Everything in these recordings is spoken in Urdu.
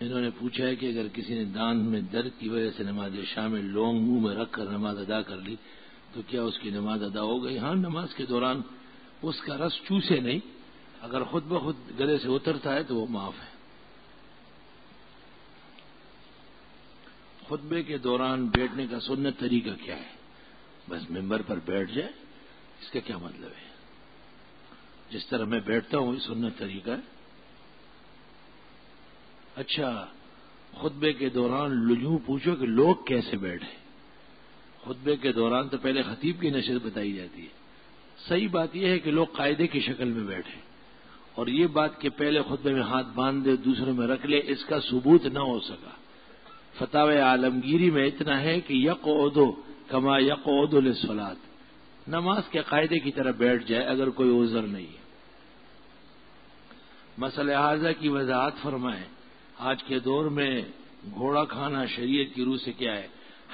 انہوں نے پوچھا ہے کہ اگر کسی نے دانت میں درد کی وجہ سے نماز شام میں لونگ منہ میں رکھ کر نماز ادا کر لی تو کیا اس کی نماز ادا ہو گئی؟ ہاں، نماز کے دوران اس کا رس چوسے نہیں، اگر خود بخود گلے سے اترتا ہے تو وہ معاف ہے۔ خطبے کے دوران بیٹھنے کا سنت طریقہ کیا ہے؟ بس ممبر پر بیٹھ جائے، اس کا کیا مطلب ہے؟ جس طرح میں بیٹھتا ہوں یہ سنت طریقہ ہے۔ اچھا، خطبے کے دوران یوں پوچھو کہ لوگ کیسے بیٹھے؟ خطبے کے دوران تو پہلے خطیب کی نشست بتائی جاتی ہے۔ صحیح بات یہ ہے کہ لوگ قاعدے کی شکل میں بیٹھے، اور یہ بات کہ پہلے خطبے میں ہاتھ باندھ دے دوسروں میں رکھ لے، اس کا ثبوت نہ ہو سکا۔ فتاوی عالمگیری میں اتنا ہے کہ یقعد کما یقعد للصلاۃ، نماز کے قاعدے کی طرح بیٹھ جائے اگر کوئی عذر نہیں ہے۔ مسئلہ حاضہ کی وضاحت فرمائیں۔ آج کے دور میں گھوڑا کھانا شریعت کی روح سے کیا ہے؟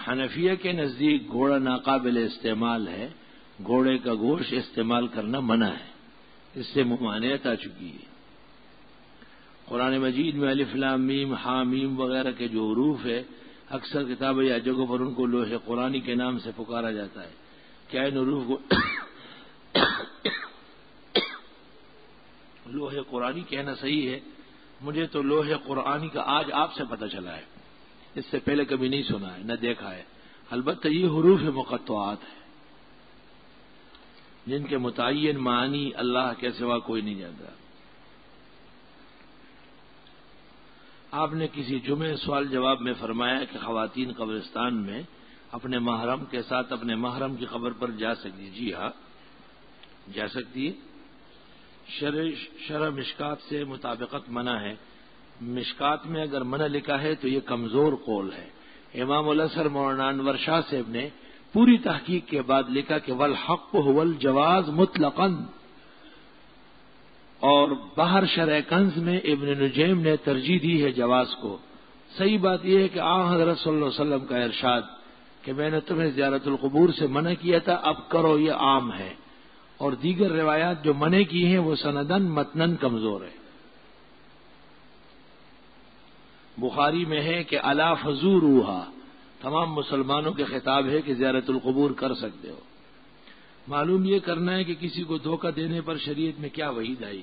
حنفیہ کے نزدیک گھوڑا ناقابل استعمال ہے، گھوڑے کا گوشت استعمال کرنا منع ہے، اس سے ممانعت آ چکی ہے۔ قرآن مجید میں الف لام میم حامیم وغیرہ کے جو حروف ہے، اکثر کتابیں یا جگہوں پر ان کو لوح قرآنی کے نام سے پکارا جاتا ہے۔ کیا ان حروف کو لوح قرآنی کہنا صحیح ہے؟ مجھے تو لوح قرآنی کا آج آپ سے پتہ چلا ہے، اس سے پہلے کبھی نہیں سنا ہے نہ دیکھا ہے۔ البتہ یہ حروف مقطعات ہیں جن کے متعین معنی اللہ کے سوا کوئی نہیں جانتا۔ آپ نے کسی جمعے سوال جواب میں فرمایا کہ خواتین قبرستان میں اپنے محرم کے ساتھ اپنے محرم کی قبر پر جا سکتی؟ جی ہاں، جا سکتی ہے۔ شرع مشکات سے مطابقت منع ہے۔ مشکات میں اگر منع لکھا ہے تو یہ کمزور قول ہے۔ امام الازہر مولانا انور شاہ صاحب نے پوری تحقیق کے بعد لکھا کہ والحق هو الجواز مطلقاً، اور باہر شرح کنز میں ابن نجیم نے ترجیح دی ہے جواز کو۔ صحیح بات یہ ہے کہ حضرت صلی اللہ علیہ وسلم کا ارشاد کہ میں نے تمہیں زیارت القبور سے منع کیا تھا، اب کرو، یہ عام ہے، اور دیگر روایات جو منع کی ہیں وہ سندن متنن کمزور ہے۔ بخاری میں ہے کہ الا فزوروہا، تمام مسلمانوں کے خطاب ہے کہ زیارت القبور کر سکتے ہو۔ معلوم یہ کرنا ہے کہ کسی کو دھوکہ دینے پر شریعت میں کیا وعید آئی۔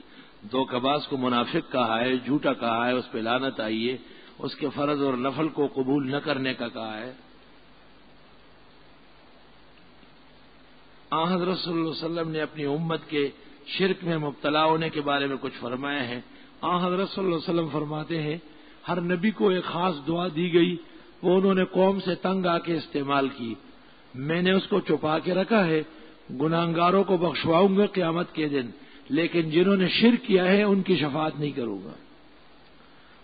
دھوکہ باز کو منافق کہا ہے، جھوٹا کہا ہے، اس پہ لعنت آئی ہے، اس کے فرض اور نفل کو قبول نہ کرنے کا کہا ہے۔ حضرت صلی اللہ علیہ وسلم نے اپنی امت کے شرک میں مبتلا ہونے کے بارے میں کچھ فرمایا ہے۔ حضرت صلی اللہ علیہ وسلم فرماتے ہیں ہر نبی کو ایک خاص دعا دی گئی، وہ انہوں نے قوم سے تنگ آ کے استعمال کی، میں نے اس کو چھپا کے رکھا ہے، گناہگاروں کو بخشواؤں گا قیامت کے دن، لیکن جنہوں نے شرک کیا ہے ان کی شفاعت نہیں کروں گا۔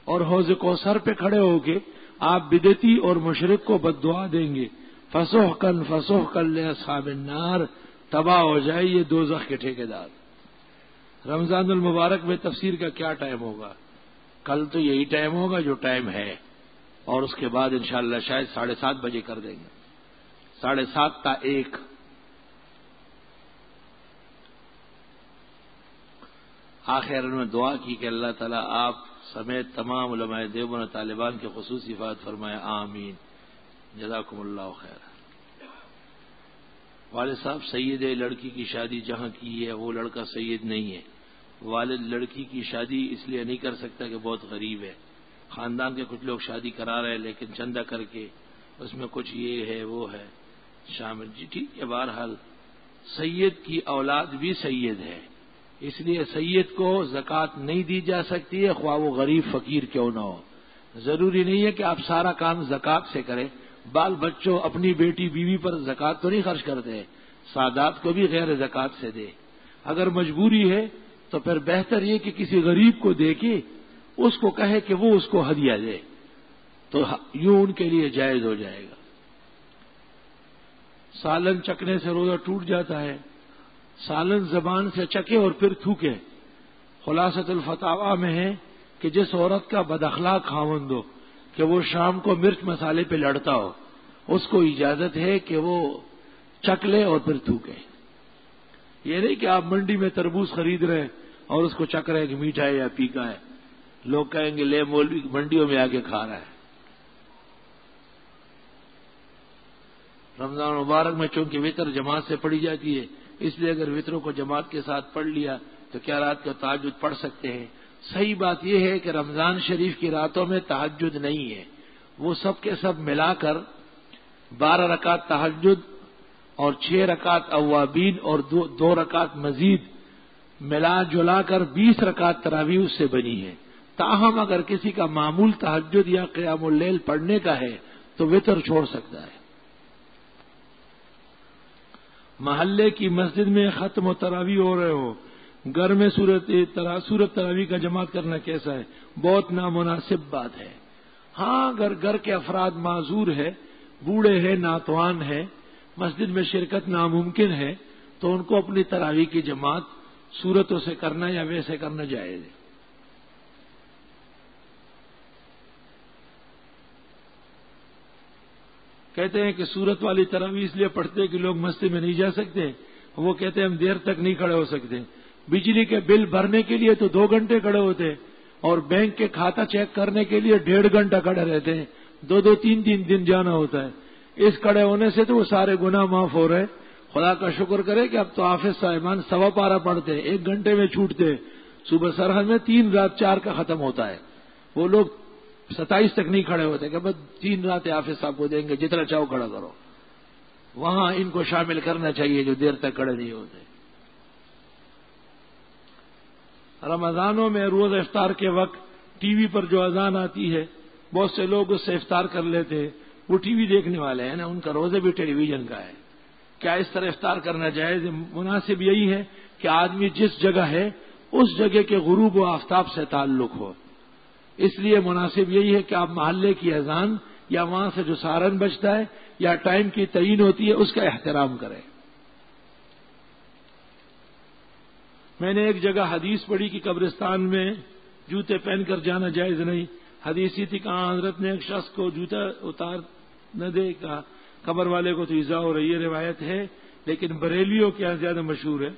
اور حوض کوثر پہ کھڑے ہو کے آپ بدعتی اور مشرک کو بد دعا دیں گے، فسحقا لاصحاب النار، تباہ ہو جائے یہ دوزخ کے ٹھیکیدار۔ رمضان المبارک میں تفسیر کا کیا ٹائم ہوگا؟ کل تو یہی ٹائم ہوگا جو ٹائم ہے، اور اس کے بعد انشاءاللہ شاید 7:30 بجے کر دیں گے، 7:30 تا 1۔ آخر میں دعا کی کہ اللہ تعالیٰ آپ سمیت تمام علماء دیوبند طالبان کے خصوصی حفاظت فرمائے، آمین، جزاکم اللہ خیر۔ والد صاحب، سید لڑکی کی شادی جہاں کی ہے وہ لڑکا سید نہیں ہے، والد لڑکی کی شادی اس لیے نہیں کر سکتا کہ بہت غریب ہے، خاندان کے کچھ لوگ شادی کرا رہے ہیں لیکن چندہ کر کے اس میں کچھ یہ ہے وہ ہے شامل۔ جی ٹھیک ہے، بہرحال سید کی اولاد بھی سید ہے، اس لیے سید کو زکوٰۃ نہیں دی جا سکتی ہے، خواہ وہ غریب فقیر کیوں نہ ہو۔ ضروری نہیں ہے کہ آپ سارا کام زکوٰۃ سے کریں، بال بچوں اپنی بیٹی بیوی پر زکوٰۃ تو نہیں خرچ کرتے، سادات کو بھی غیر زکوٰۃ سے دے۔ اگر مجبوری ہے تو پھر بہتر یہ کہ کسی غریب کو دے کے اس کو کہے کہ وہ اس کو ہدیہ دے، تو یوں ان کے لیے جائز ہو جائے گا۔ سالن چکنے سے روزہ ٹوٹ جاتا ہے، سالن زبان سے چکے اور پھر تھوکے۔ خلاصۃ الفتاوی میں ہے کہ جس عورت کا بد اخلاق خاوند ہو کہ وہ شام کو مرچ مسالے پہ لڑتا ہو، اس کو اجازت ہے کہ وہ چک لے اور پھر تھوکے۔ یہ نہیں کہ آپ منڈی میں تربوز خرید رہے ہیں اور اس کو چک رہے ہیں کہ میٹھا ہے یا پھیکا ہے، لوگ کہیں گے لے مولوی منڈیوں میں آ کے کھا رہا ہے۔ رمضان مبارک میں چونکہ وطر جماعت سے پڑھی جاتی ہے، اس لیے اگر وطروں کو جماعت کے ساتھ پڑھ لیا تو کیا رات کو تہجد پڑھ سکتے ہیں؟ صحیح بات یہ ہے کہ رمضان شریف کی راتوں میں تہجد نہیں ہے، وہ سب کے سب ملا کر 12 رکعت تہجد اور 6 رکعت اوابین اور 2 رکعت مزید ملا جلا کر 20 رکعت تراویح اس سے بنی ہے۔ تاہم اگر کسی کا معمول تہجد یا قیام اللیل پڑھنے کا ہے تو وطر چھوڑ سکتا ہے۔ محلے کی مسجد میں ختم و تراویح ہو رہے ہو، گھر میں سورت تراویح کا جماعت کرنا کیسا ہے؟ بہت نامناسب بات ہے۔ ہاں اگر گھر کے افراد معذور ہے، بوڑھے ہیں، ناتوان ہیں، مسجد میں شرکت ناممکن ہے تو ان کو اپنی تراویح کی جماعت سورتوں سے کرنا یا ویسے کرنا جائز ہے۔ کہتے ہیں کہ سورت والی تراویح اس لیے پڑھتے ہیں کہ لوگ مسجد میں نہیں جا سکتے، وہ کہتے ہیں ہم دیر تک نہیں کھڑے ہو سکتے۔ بجلی کے بل بھرنے کے لیے تو 2 گھنٹے کھڑے ہوتے ہیں اور بینک کے کھاتا چیک کرنے کے لیے 1.5 گھنٹہ کھڑے رہتے ہیں، 2-3 دن جانا ہوتا ہے۔ اس کھڑے ہونے سے تو وہ سارے گناہ معاف ہو رہے۔ خدا کا شکر کرے کہ اب تو حافظ صاحبان 1.25 پارہ پڑھتے ہیں، 1 گھنٹے میں چھوٹتے، صبح سرحد میں 3 رات 4 کا ختم ہوتا ہے، وہ لوگ 27 تک نہیں کھڑے ہوتے کہ بس 3 رات حافظ صاحب کو دیں گے، جتنا چاہو کھڑا کرو۔ وہاں ان کو شامل کرنا چاہیے جو دیر تک کھڑے نہیں ہوتے۔ رمضانوں میں روز افطار کے وقت ٹی وی پر جو اذان آتی ہے بہت سے لوگ اس سے افطار کر لیتے ہیں، وہ ٹی وی دیکھنے والے ہیں نا، ان کا روزہ بھی ٹیلی ویژن کا ہے۔ کیا اس طرح افطار کرنا جائز؟ مناسب یہی ہے کہ آدمی جس جگہ ہے اس جگہ کے غروب و آفتاب سے تعلق ہو، اس لیے مناسب یہی ہے کہ آپ محلے کی اذان یا وہاں سے جو سارن بجتا ہے یا ٹائم کی تعین ہوتی ہے اس کا احترام کریں۔ میں نے ایک جگہ حدیث پڑھی کہ قبرستان میں جوتے پہن کر جانا جائز نہیں۔ حدیث تھی کہ حضرت نے ایک شخص کو جوتا اتار نہ دے، کہا قبر والے کو تو ایذا ہو رہی ہے، روایت ہے لیکن بریلیوں کے ہاں زیادہ مشہور ہے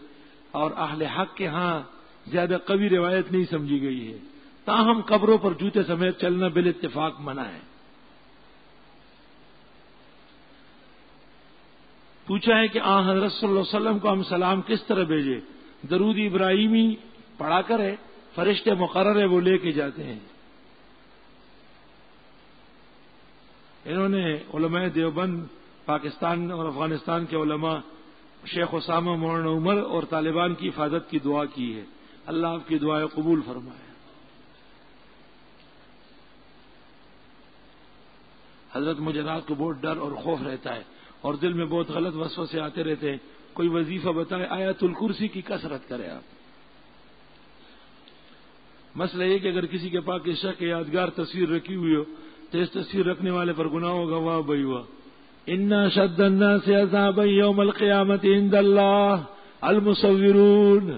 اور اہل حق کے ہاں زیادہ قوی روایت نہیں سمجھی گئی ہے۔ تاہم قبروں پر جوتے سمیت چلنا بالاتفاق منع ہے۔ پوچھا ہے کہ حضرت صلی اللہ علیہ وسلم کو ہم سلام کس طرح بھیجے؟ درود ابراہیمی پڑھا کر ہے، فرشتے مقرر ہے وہ لے کے جاتے ہیں۔ انہوں نے علماء دیوبند پاکستان اور افغانستان کے علماء شیخ اسامہ مولانا عمر اور طالبان کی حفاظت کی دعا کی ہے، اللہ آپ کی دعائیں قبول فرمائے۔ حضرت مجھے رات کو بہت ڈر اور خوف رہتا ہے اور دل میں بہت غلط وسوسے آتے رہتے ہیں، کوئی وظیفہ بتائے، آیت الکرسی کی کثرت کرے آپ۔ مسئلہ یہ کہ اگر کسی کے پاس عشاء کی یادگار تصویر رکھی ہوئی ہو تو اس تصویر رکھنے والے پر گناہ ہوگا، واہ بھائی واہ۔ انا اشد الناس عذابا یوم القیامت عند اللہ المصورون،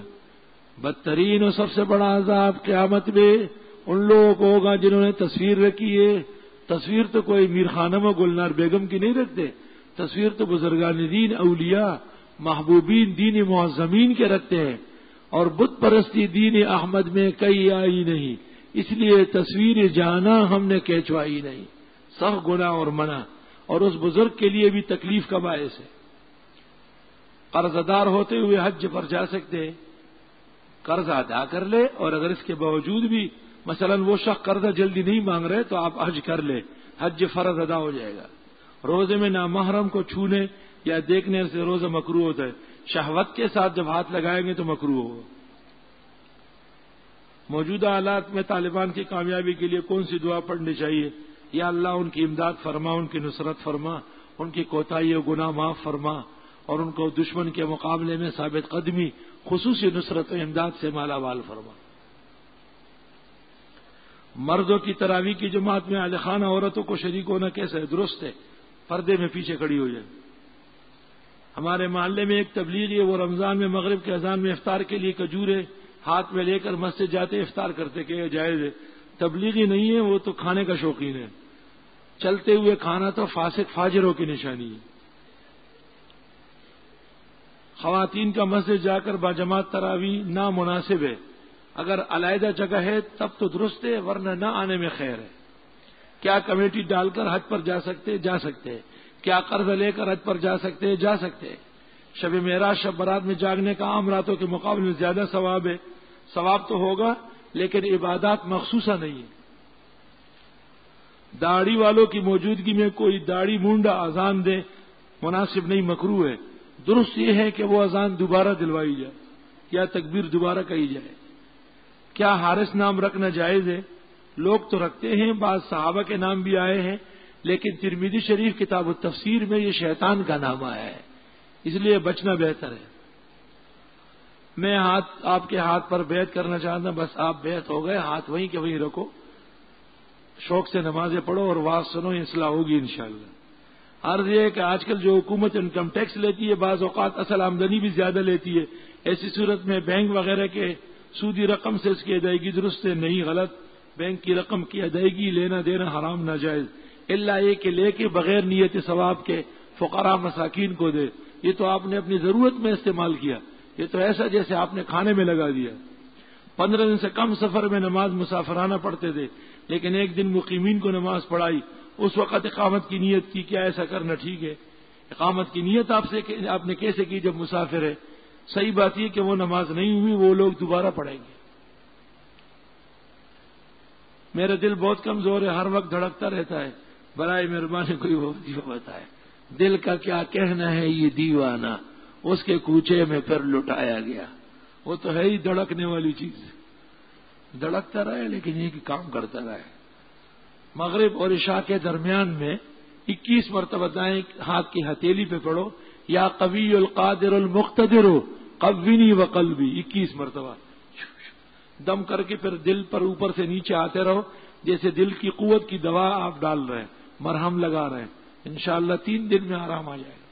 بدترین اور سب سے بڑا عذاب قیامت میں ان لوگوں کو ہوگا جنہوں نے تصویر رکھی ہے۔ تصویر تو کوئی میر خانم و گلنار بیگم کی نہیں رکھتے، تصویر تو بزرگان دین، اولیاء، محبوبین، دین معظمین کے رکھتے ہیں، اور بت پرستی دین احمد میں کئی آئی نہیں، اس لیے تصویر جانا ہم نے کھینچوائی نہیں، سخت گناہ اور منع، اور اس بزرگ کے لیے بھی تکلیف کا باعث ہے۔ قرض دار ہوتے ہوئے حج پر جا سکتے ہیں، قرض ادا کر لے، اور اگر اس کے باوجود بھی مثلا وہ شخص قرضہ جلدی نہیں مانگ رہے تو آپ حج کر لے، حج فرض ادا ہو جائے گا۔ روزے میں نامحرم کو چھونے یا دیکھنے سے روزہ مکروہ ہوتا ہے، شہوت کے ساتھ جب ہاتھ لگائیں گے تو مکروہ ہوگا۔ موجودہ حالات میں طالبان کی کامیابی کے لیے کون سی دعا پڑھنی چاہیے؟ یا اللہ ان کی امداد فرما، ان کی نصرت فرما، ان کی کوتاہی و گناہ معاف فرما، اور ان کو دشمن کے مقابلے میں ثابت قدمی، خصوصی نصرت و امداد سے مالا مال فرما۔ مردوں کی تراویح کی جماعت میں اہل خانہ عورتوں کو شریک ہونا کیسا ہے؟ درست ہے، پردے میں پیچھے کھڑی ہو جائے۔ ہمارے محلے میں ایک تبلیغی ہے، وہ رمضان میں مغرب کے اذان میں افطار کے لیے کھجورے ہاتھ میں لے کر مسجد جاتے افطار کرتے کہ یہ جائز ہے۔ تبلیغی نہیں ہے، وہ تو کھانے کا شوقین ہے، چلتے ہوئے کھانا تو فاسق فاجروں کی نشانی ہے۔ خواتین کا مسجد جا کر باجماعت تراویح نامناسب ہے، اگر علیحدہ جگہ ہے تب تو درست ہے، ورنہ نہ آنے میں خیر ہے۔ کیا کمیٹی ڈال کر حج پر جا سکتے؟ جا سکتے۔ کیا قرض لے کر حج پر جا سکتے؟ جا سکتے۔ شب معراج شب برات میں جاگنے کا عام راتوں کے مقابلے میں زیادہ ثواب ہے۔ ثواب تو ہوگا لیکن عبادات مخصوصہ نہیں ہے۔ داڑھی والوں کی موجودگی میں کوئی داڑھی مونڈا اذان دے مناسب نہیں، مکروہ ہے۔ درست یہ ہے کہ وہ اذان دوبارہ دلوائی جائے یا تکبیر دوبارہ کہی جائے۔ کیا حارث نام رکھنا جائز ہے؟ لوگ تو رکھتے ہیں، بعض صحابہ کے نام بھی آئے ہیں، لیکن ترمذی شریف کتاب التفسیر میں یہ شیطان کا نام آیا ہے، اس لیے بچنا بہتر ہے۔ میں آپ کے ہاتھ پر بیعت کرنا چاہتا ہوں، بس آپ بیعت ہو گئے، ہاتھ وہیں کے وہیں رکھو، شوق سے نمازیں پڑھو اور واز سنو، اصلاح ہوگی انشاءاللہ۔ عرض یہ ہے کہ آج کل جو حکومت انکم ٹیکس لیتی ہے، بعض اوقات اصل آمدنی بھی زیادہ لیتی ہے، ایسی صورت میں بینک وغیرہ کے سودی رقم سے اس کی ادائیگی درست ہے؟ نہیں، غلط۔ بینک کی رقم کی ادائیگی لینا دینا حرام ناجائز، الا یہ کہ لے کے بغیر نیت ثواب کے فقراء مساکین کو دے، یہ تو آپ نے اپنی ضرورت میں استعمال کیا، یہ تو ایسا جیسے آپ نے کھانے میں لگا دیا۔ 15 دن سے کم سفر میں نماز مسافرانہ پڑھتے تھے، لیکن ایک دن مقیمین کو نماز پڑھائی، اس وقت اقامت کی نیت کی، کیا ایسا کرنا ٹھیک ہے؟ اقامت کی نیت آپ نے کیسے کی جب مسافر ہے؟ صحیح بات یہ کہ وہ نماز نہیں ہوئی، وہ لوگ دوبارہ پڑھیں گے۔ میرا دل بہت کمزور ہے، ہر وقت دھڑکتا رہتا ہے، برائے مہربانی کوئی وظیفہ بتائے۔ دل کا کیا کہنا ہے یہ دیوانہ، اس کے کوچے میں پھر لٹایا گیا۔ وہ تو ہے ہی دھڑکنے والی چیز، دھڑکتا رہے لیکن یہ کہ کام کرتا رہے۔ مغرب اور عشاء کے درمیان میں 21 مرتبہ دائیں ہاتھ کی ہتھیلی پہ پڑھو، یا قوی القادر المقتدر قوینی وقلبی، 21 مرتبہ دم کر کے پھر دل پر اوپر سے نیچے آتے رہو، جیسے دل کی قوت کی دوا آپ ڈال رہے ہیں، مرہم لگا رہے ہیں۔ انشاءاللہ 3 دن میں آرام آ جائے گا۔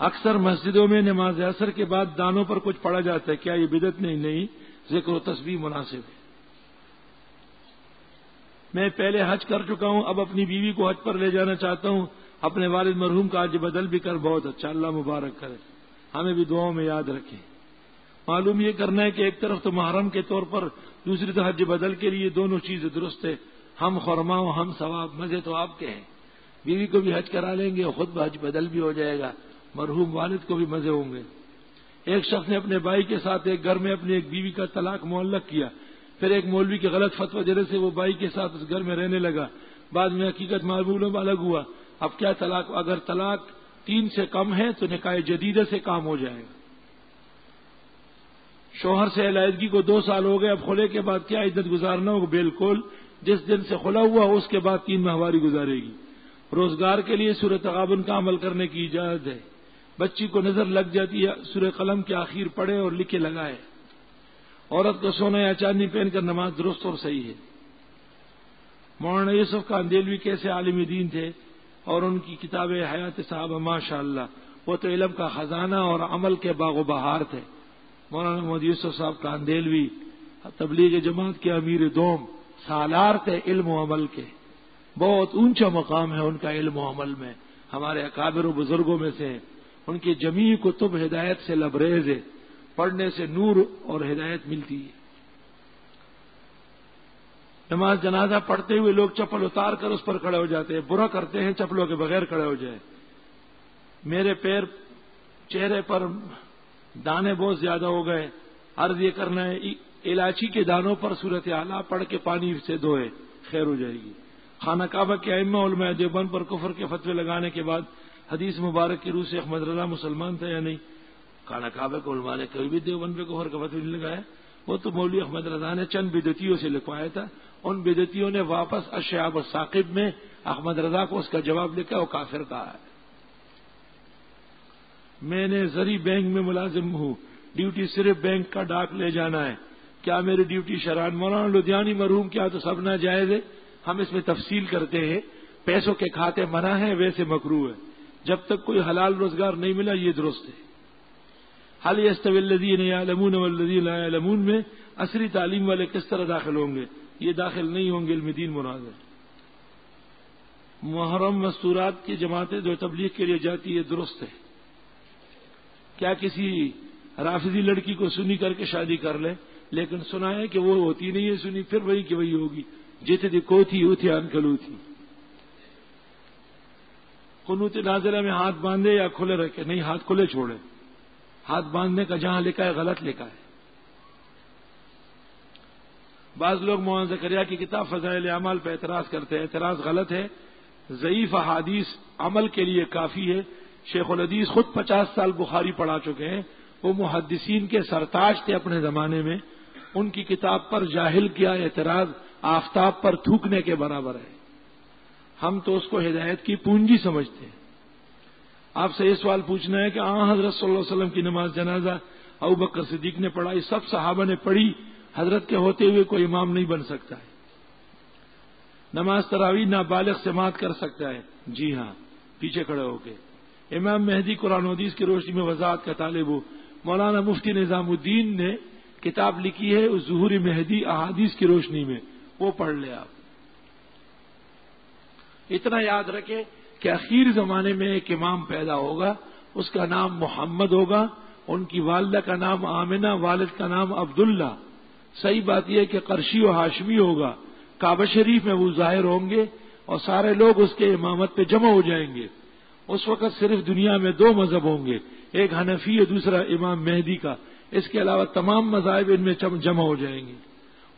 اکثر مسجدوں میں نماز عصر کے بعد دانوں پر کچھ پڑھا جاتا ہے، کیا یہ بدعت نہیں؟ ذکر و تسبیح مناسب ہے۔ میں پہلے حج کر چکا ہوں، اب اپنی بیوی کو حج پر لے جانا چاہتا ہوں، اپنے والد مرحوم کا حج بدل بھی کر، بہت اچھا، اللہ مبارک کرے، ہمیں بھی دعاؤں میں یاد رکھیں۔ معلوم یہ کرنا ہے کہ ایک طرف تو محرم کے طور پر، دوسری طرف حج بدل کے لیے، دونوں چیزیں درست ہے، ہم خرما و ہم ثواب، مزے تو آپ کے ہیں۔ بیوی کو بھی حج کرا لیں گے، خود بھی حج بدل بھی ہو جائے گا، مرحوم والد کو بھی مزے ہوں گے۔ ایک شخص نے اپنے بھائی کے ساتھ ایک گھر میں اپنی ایک بیوی کا طلاق معلق کیا، پھر ایک مولوی کے غلط فتوی دینے سے وہ بھائی کے ساتھ اس گھر میں رہنے لگا، بعد میں حقیقت معلوم الگ ہوا۔ اب کیا طلاق؟ اگر طلاق 3 سے کم ہے تو نکاح جدیدہ سے کام ہو جائے گا۔ شوہر سے علیحدگی کو 2 سال ہو گئے، اب خلے کے بعد کیا عدت گزارنا ہوگا؟ بالکل، جس دن سے خلا ہوا اس کے بعد 3 ماہواری گزارے گی۔ روزگار کے لیے سورہ تغابن کا عمل کرنے کی اجازت ہے۔ بچی کو نظر لگ جاتی ہے، سورہ قلم کے آخر پڑھے اور لکھے لگائے۔ عورت کو سونا یا چاندی پہن کر نماز درست اور صحیح ہے۔ مولانا یوسف کاندیلوی کیسے عالم دین تھے، اور ان کی کتاب حیات صحابہ ماشاء اللہ، وہ تو علم کا خزانہ اور عمل کے باغ و بہار تھے۔ مولانا محمد یوسف صاحب کاندیلوی تبلیغ جماعت کے امیر دوم، سالار تھے علم و عمل کے، بہت اونچا مقام ہے ان کا علم و عمل میں، ہمارے اکابر و بزرگوں میں سے۔ ان کی جمیع کتب ہدایت سے لبریز ہے، پڑھنے سے نور اور ہدایت ملتی ہے۔ نماز جنازہ پڑھتے ہوئے لوگ چپل اتار کر اس پر کھڑے ہو جاتے ہیں، برا کرتے ہیں چپلوں کے بغیر کھڑے ہو جائے۔ میرے چہرے پر دانے بہت زیادہ ہو گئے، عرض یہ کرنا ہے الائچی کے دانوں پر صورت اعلیٰ پڑھ کے پانی سے دھوئے، خیر ہو جائے گی۔ خانہ کعبہ کے ائمہ علماء دیوبند پر کفر کے فتوے لگانے کے بعد حدیث مبارک کی روح سے احمد رضا مسلمان تھا یا نہیں؟ خانہ کعبہ کے علماء نے کبھی بھی دیوبند پہ کفر کا فتوی نہیں لگایا، وہ تو مولوی احمد رضا نے چند بدعتیوں سے لکھوایا تھا، ان بدعتیوں نے واپس الشعاب الثاقب میں احمد رضا کو اس کا جواب لکھا، وہ کافر کہا ہے۔ میں نے زری بینک میں ملازم ہوں، ڈیوٹی صرف بینک کا ڈاک لے جانا ہے، کیا میری ڈیوٹی شرعاً؟ مولانا لدھیانی مرحوم کیا تو سب ناجائز ہے، ہم اس میں تفصیل کرتے ہیں، پیسوں کے کھاتے منع ہیں، ویسے مکروہ ہے، جب تک کوئی حلال روزگار نہیں ملا یہ درست ہے۔ حل یستوی الذین یعلمون والذین لا یعلمون میں عصری تعلیم والے کس طرح داخل ہوں گے؟ یہ داخل نہیں ہوں گے، علم دین مراد ہے۔ محرم مستورات کی جماعتیں جو تبلیغ کے لیے جاتی ہے درست ہے، کیا کسی رافضی لڑکی کو سنی کر کے شادی کر لے، لیکن سنا ہے کہ وہ ہوتی نہیں ہے سنی، پھر وہی کہ وہی ہوگی جتنی کو تھی وہ تھی انکلو تھی۔ قنوت نازلہ میں ہاتھ باندھے یا کھلے رکھے؟ نہیں، ہاتھ کھلے چھوڑے۔ ہاتھ باندھنے کا جہاں لکھا ہے غلط لکھا ہے۔ بعض لوگ مولانا زکریا کی کتاب فضائل اعمال پہ اعتراض کرتے ہیں، اعتراض غلط ہے۔ ضعیف احادیث عمل کے لیے کافی ہے۔ شیخ الحدیث خود 50 سال بخاری پڑھا چکے ہیں، وہ محدثین کے سرتاج تھے اپنے زمانے میں، ان کی کتاب پر جاہل کیا اعتراض آفتاب پر تھوکنے کے برابر ہے۔ ہم تو اس کو ہدایت کی پونجی سمجھتے ہیں۔ آپ سے یہ سوال پوچھنا ہے کہ حضرت صلی اللہ علیہ وسلم کی نماز جنازہ ابوبکر صدیق نے پڑھائی، سب صحابہ نے پڑھی، حضرت کے ہوتے ہوئے کوئی امام نہیں بن سکتا ہے۔ نماز تراویح نابالغ سماعت کر سکتا ہے؟ جی ہاں، پیچھے کھڑے ہو کے۔ امام مہدی قرآن و حدیث کی روشنی میں وضاحت کا طالب ہو، مولانا مفتی نظام الدین نے کتاب لکھی ہے ظہور مہدی احادیث کی روشنی میں، وہ پڑھ لے آپ۔ اتنا یاد رکھیں کہ اخیر زمانے میں ایک امام پیدا ہوگا، اس کا نام محمد ہوگا، ان کی والدہ کا نام آمنہ، والد کا نام عبداللہ۔ صحیح بات یہ ہے کہ قرشی و ہاشمی ہوگا، کعبہ شریف میں وہ ظاہر ہوں گے اور سارے لوگ اس کے امامت پہ جمع ہو جائیں گے۔ اس وقت صرف دنیا میں 2 مذہب ہوں گے، ایک حنفی اور دوسرا امام مہدی کا، اس کے علاوہ تمام مذاہب ان میں جمع ہو جائیں گے۔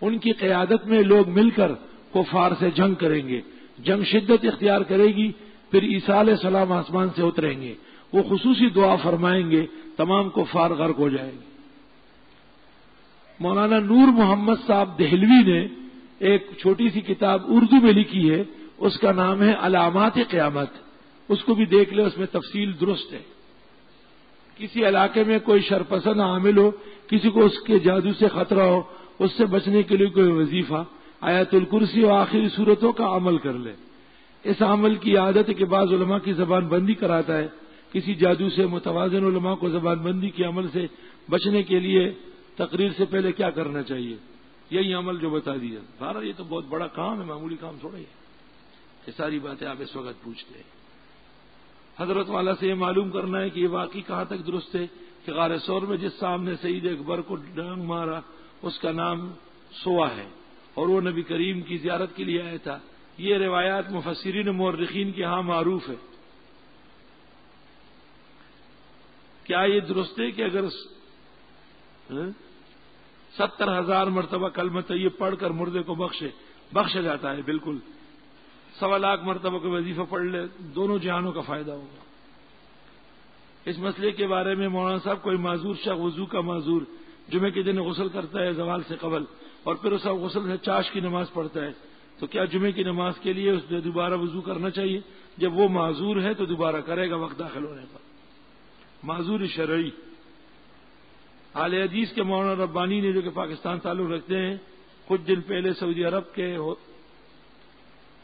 ان کی قیادت میں لوگ مل کر کفار سے جنگ کریں گے، جنگ شدت اختیار کرے گی، پھر عیسیٰ علیہ السلام آسمان سے اتریں گے، وہ خصوصی دعا فرمائیں گے، تمام کفار غرق ہو جائیں گے۔ مولانا نور محمد صاحب دہلوی نے ایک چھوٹی سی کتاب اردو میں لکھی ہے، اس کا نام ہے علامات قیامت، اس کو بھی دیکھ لے، اس میں تفصیل درست ہے۔ کسی علاقے میں کوئی شرپسند عامل ہو، کسی کو اس کے جادو سے خطرہ ہو، اس سے بچنے کے لیے کوئی وظیفہ آیت الکرسی اور آخری صورتوں کا عمل کر لے۔ اس عمل کی عادت کے بعض علماء کی زبان بندی کراتا ہے، کسی جادو سے متوازن علماء کو زبان بندی کے عمل سے بچنے کے لیے تقریر سے پہلے کیا کرنا چاہیے؟ یہی عمل جو بتا دیا۔ بہرحال یہ تو بہت بڑا کام ہے، معمولی کام تھوڑا ہی ہے۔ یہ ساری باتیں آپ اس وقت پوچھتے ہیں۔ حضرت والا سے یہ معلوم کرنا ہے کہ یہ واقعی کہاں تک درست ہے کہ غار ثور میں جس صاحب نے سعید اکبر کو ڈانگ مارا اس کا نام سوا ہے اور وہ نبی کریم کی زیارت کے لیے آیا تھا۔ یہ روایات مفسرین مورخین کے ہاں معروف ہے۔ کیا یہ درست ہے کہ اگر 70,000 مرتبہ کلمہ طیب پڑھ کر مردے کو بخشا جاتا ہے؟ بالکل۔ 1.25 مرتبہ کا وظیفہ پڑھ لے، دونوں جہانوں کا فائدہ ہوگا۔ اس مسئلے کے بارے میں مولانا صاحب کوئی معذور شخص وضو کا معذور جمعے کے دن غسل کرتا ہے زوال سے قبل اور پھر اس غسل سے چاش کی نماز پڑھتا ہے، تو کیا جمعے کی نماز کے لیے اس نے دوبارہ وضو کرنا چاہیے؟ جب وہ معذور ہے تو دوبارہ کرے گا وقت داخل ہونے پر۔ معذور شرعی اہل حدیث کے مولانا ربانی نے جو کہ پاکستان تعلق رکھتے ہیں، کچھ دن پہلے سعودی عرب کے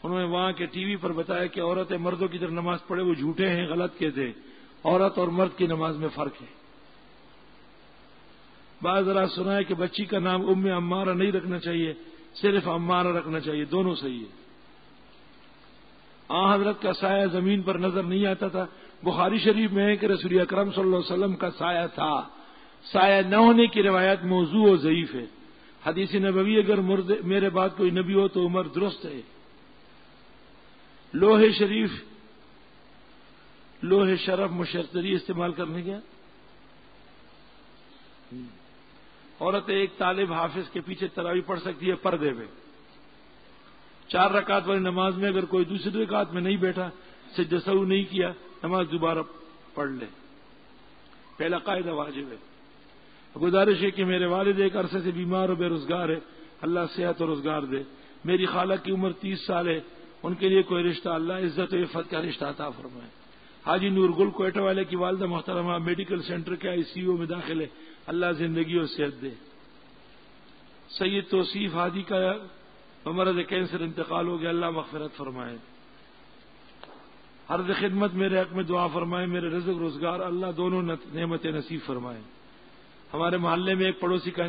انہوں نے وہاں کے ٹی وی پر بتایا کہ عورتیں مردوں کی طرح نماز پڑھے وہ جھوٹے ہیں، غلط کہتے ہیں۔ عورت اور مرد کی نماز میں فرق ہے۔ بعض ذرا سنا ہے کہ بچی کا نام ام عمارہ نہیں رکھنا چاہیے، صرف عمارہ رکھنا چاہیے، دونوں صحیح ہے۔ حضرت کا سایہ زمین پر نظر نہیں آتا تھا، بخاری شریف میں ہے کہ رسول اکرم صلی اللہ علیہ وسلم کا سایہ تھا۔ سایہ نہ ہونے کی روایت موضوع و ضعیف ہے۔ حدیث نبوی اگر میرے بعد کوئی نبی ہو تو عمر درست ہے۔ لوح شریف، لوح شرف مشتری استعمال کرنے گیا، عورت ایک طالب حافظ کے پیچھے تراویح پڑھ سکتی ہے پردے میں۔ 4 رکعت والی نماز میں اگر کوئی دوسری رکعت میں نہیں بیٹھا، سجدہ سہو نہیں کیا، نماز دوبارہ پڑھ لے۔ پہلا قاعدہ واجب ہے۔ گزارش ہے کہ میرے والد ایک عرصے سے بیمار اور بے روزگار ہے، اللہ صحت اور روزگار دے۔ میری خالہ کی عمر 30 سال ہے، ان کے لیے کوئی رشتہ، اللہ عزت و عفت کا رشتہ عطا فرمائے۔ حاجی نور گل کوئٹہ والے کی والدہ محترمہ میڈیکل سینٹر کے ICU میں داخل ہے، اللہ زندگی اور صحت دے۔ سید توصیف ہادی کا بمرض کینسر انتقال ہو گیا، اللہ مغفرت فرمائے۔ عرض خدمت میرے حق میں دعا فرمائے، میرے رزق روزگار اللہ دونوں نعمتیں نصیب فرمائے۔ ہمارے محلے میں ایک پڑوسی کا